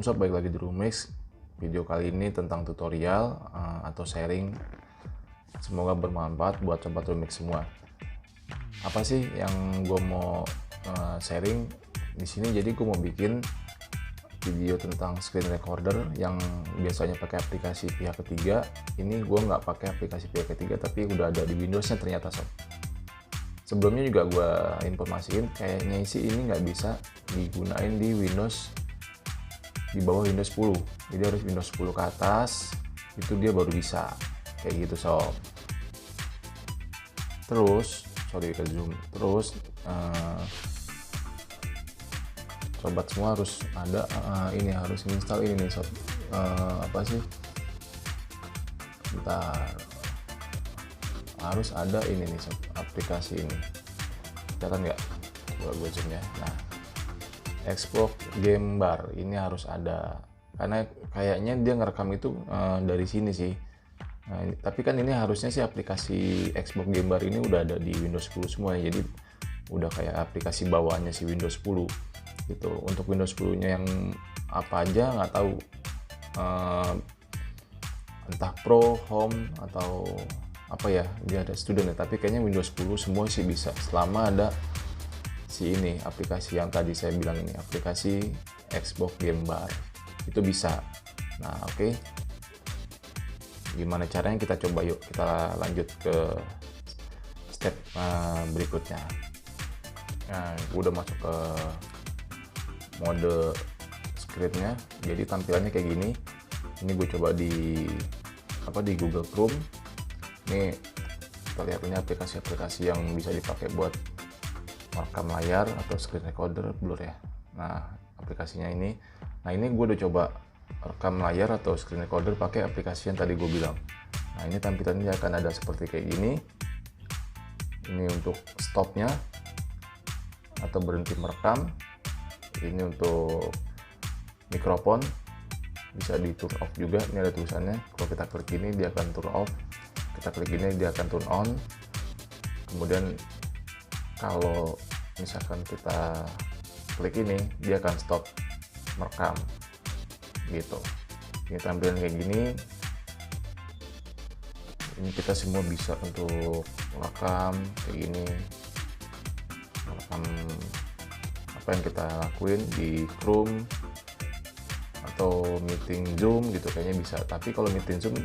Assalamualaikum sob, balik lagi di Rumix. Video kali ini tentang tutorial atau sharing. Semoga bermanfaat buat sobat Rumix semua. Apa sih yang gue mau sharing di sini? Jadi gue mau bikin video tentang screen recorder yang biasanya pakai aplikasi pihak ketiga. Ini gue nggak pakai aplikasi pihak ketiga, tapi udah ada di Windowsnya ternyata sob. Sebelumnya juga gue informasiin, kayaknya sih ini nggak bisa digunain di Windows di bawah Windows 10. Jadi harus Windows 10 ke atas, itu dia baru bisa kayak gitu sob. Terus ke zoom. Terus sobat semua harus ada ini, harus install ini nih sob. Apa sih, bentar, harus ada ini nih sob, aplikasi ini. Kelihatan nggak? Gue zoom ya. Nah, Xbox Game Bar ini harus ada, karena kayaknya dia ngerekam itu dari sini sih. Tapi kan ini harusnya sih aplikasi Xbox Game Bar ini udah ada di Windows 10 semua, jadi udah kayak aplikasi bawaannya si Windows 10 gitu. Untuk Windows 10-nya yang apa aja nggak tahu, entah Pro, Home atau apa ya, dia ada student ya. Tapi kayaknya Windows 10 semua sih bisa, selama ada si ini aplikasi yang tadi saya bilang ini, aplikasi Xbox Game Bar itu bisa. Nah oke. Gimana caranya, kita coba yuk, kita lanjut ke step berikutnya. Nah, gue udah masuk ke mode screennya, jadi tampilannya kayak gini. Ini gue coba di Google Chrome. Ini kita lihat, ini aplikasi-aplikasi yang bisa dipakai buat merekam layar atau screen recorder blur ya. Nah, aplikasinya ini. Nah, ini gue udah coba rekam layar atau screen recorder pakai aplikasi yang tadi gue bilang. Nah, ini tampilannya akan ada seperti kayak gini. Ini untuk stopnya atau berhenti merekam. Ini untuk mikrofon, bisa di turn off juga. Ini ada tulisannya. Kalau kita klik ini dia akan turn off. Kita klik ini dia akan turn on. Kemudian kalau misalkan kita klik ini, dia akan stop merekam gitu. Ini tampilan kayak gini. Ini kita semua bisa untuk merekam kayak gini, merekam apa yang kita lakuin di Chrome atau meeting Zoom gitu, kayaknya bisa. Tapi kalau meeting Zoom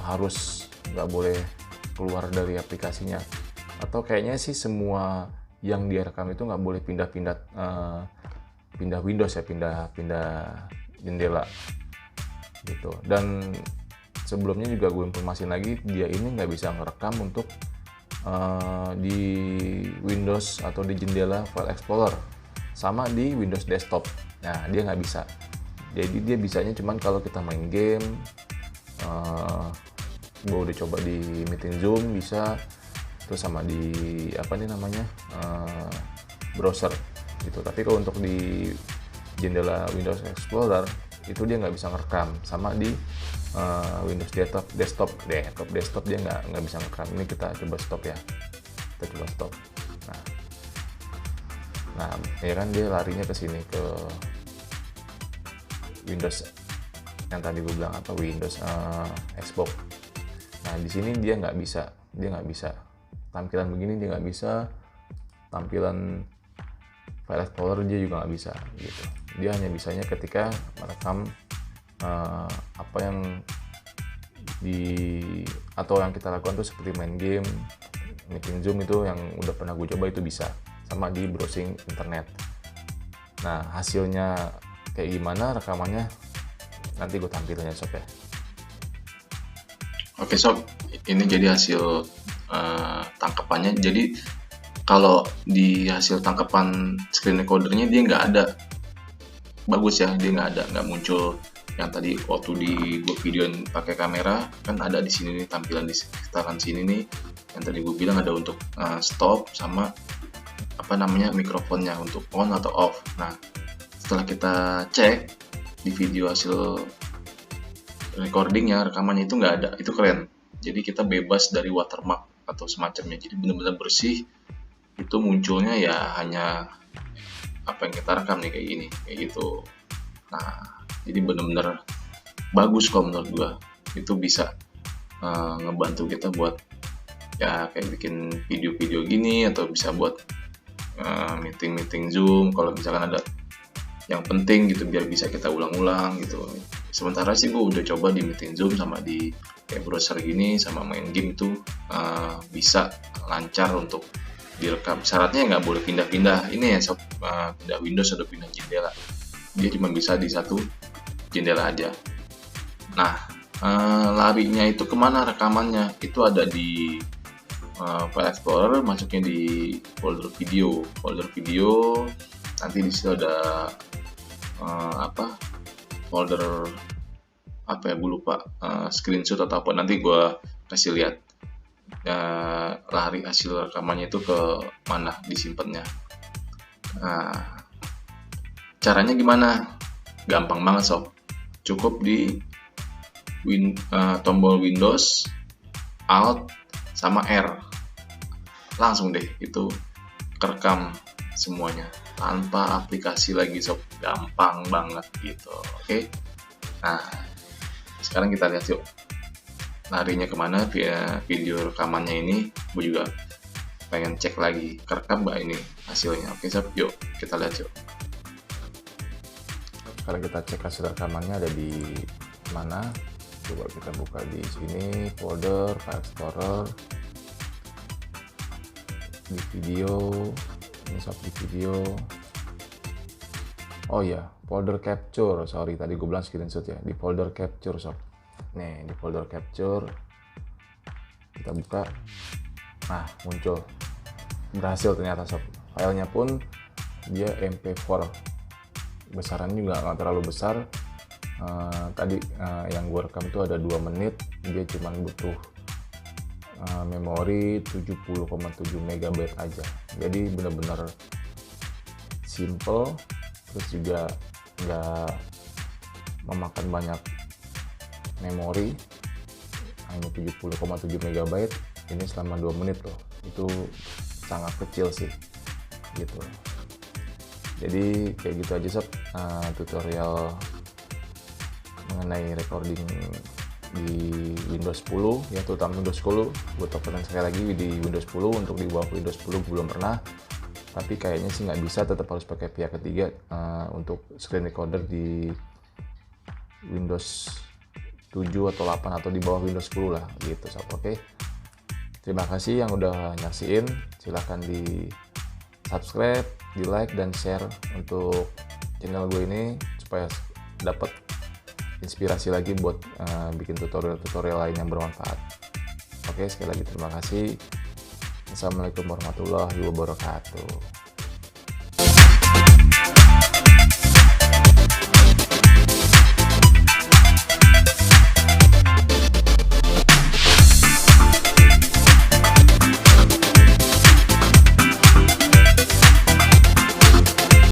harus nggak boleh keluar dari aplikasinya, atau kayaknya sih semua yang direkam itu nggak boleh pindah-pindah Windows ya, pindah jendela gitu. Dan sebelumnya juga gue informasin lagi, dia ini nggak bisa ngerekam untuk di Windows atau di jendela File Explorer, sama di Windows Desktop. Nah, dia nggak bisa. Jadi dia bisanya cuman kalau kita main game. Gue udah coba di meeting Zoom bisa, terus sama di apa nih namanya, browser gitu. Tapi kalau untuk di jendela Windows Explorer itu dia nggak bisa ngerekam, sama di Windows desktop dia nggak bisa ngerekam. Ini kita coba stop ya, kita coba stop. Nah ya kan, dia larinya ke sini, ke Windows yang tadi gue bilang apa, Windows Xbox. Nah di sini dia nggak bisa tampilan begini, dia nggak bisa tampilan File Explorer, dia juga nggak bisa gitu. Dia hanya bisanya ketika merekam apa yang atau yang kita lakukan tuh seperti main game, meeting Zoom, itu yang udah pernah gue coba itu bisa, sama di browsing internet. Nah hasilnya kayak gimana rekamannya, nanti gue tampilin ya sob ya. Oke sob, ini jadi hasil tangkapannya. Jadi kalau di hasil tangkapan screen recordernya dia nggak ada, bagus ya, dia nggak muncul yang tadi waktu di gue videoin pakai kamera. Kan ada di sini nih, tampilan di sekitaran sini nih, yang tadi gue bilang ada untuk stop sama apa namanya, mikrofonnya untuk on atau off. Nah setelah kita cek di video hasil recordingnya, rekamannya itu nggak ada. Itu keren. Jadi kita bebas dari watermark atau semacamnya, jadi benar-benar bersih. Itu munculnya ya hanya apa yang kita rekam nih, kayak gini, kayak gitu. Nah, jadi bener-bener bagus kok menurut gua. Itu bisa ngebantu kita buat ya kayak bikin video-video gini, atau bisa buat meeting-meeting Zoom kalau misalkan ada yang penting gitu, biar bisa kita ulang-ulang gitu. Sementara sih gue udah coba di meeting Zoom sama di kayak browser gini sama main game tuh bisa lancar untuk direkam. Syaratnya nggak boleh pindah-pindah ini ya sob, pindah Windows atau pindah jendela. Dia cuma bisa di satu jendela aja. Nah, larinya itu kemana rekamannya? Itu ada di File Explorer, masuknya di folder video. Nanti di situ ada folder apa ya, gue lupa, screenshot atau apa, nanti gue kasih lihat lari hasil rekamannya itu ke mana disimpannya. Nah, caranya gimana? Gampang banget sob, cukup di tombol Windows, Alt, sama R, langsung deh itu kerekam semuanya tanpa aplikasi lagi sob, gampang banget gitu. Oke. Nah, sekarang kita lihat yuk larinya kemana via video rekamannya ini. Gue juga pengen cek lagi kerekam nggak ini hasilnya. Oke sob, yuk kita lihat yuk. Sekarang kita cek hasil rekamannya ada di mana. Coba kita buka di sini, folder, File Explorer, di video, ini sob di video. Oh ya, folder capture, sorry tadi gue bilang screenshot ya, di folder capture sob. Nih, di folder capture, kita buka, nah muncul, berhasil ternyata sob. Filenya pun dia MP4, besarannya juga nggak terlalu besar. Tadi yang gue rekam itu ada 2 menit, dia cuma butuh memori 70,7 MB aja. Jadi bener-bener simple, terus juga nggak memakan banyak memori, hanya 70,7 MB. Ini selama 2 menit loh, itu sangat kecil sih gitu. Jadi kayak gitu aja sob, tutorial mengenai recording di Windows 10 ya, terutama Windows 10. Gue tekankan sekali lagi di Windows 10, untuk di bawah Windows 10 belum pernah, tapi kayaknya sih nggak bisa, tetap harus pakai pihak ketiga untuk screen recorder di Windows 7 atau 8 atau di bawah Windows 10 lah gitu sob. Oke. Terima kasih yang udah nyaksiin, silahkan di subscribe, di like dan share untuk channel gue ini supaya dapat inspirasi lagi buat bikin tutorial lain yang bermanfaat. Oke, sekali lagi terima kasih. Assalamualaikum warahmatullahi wabarakatuh.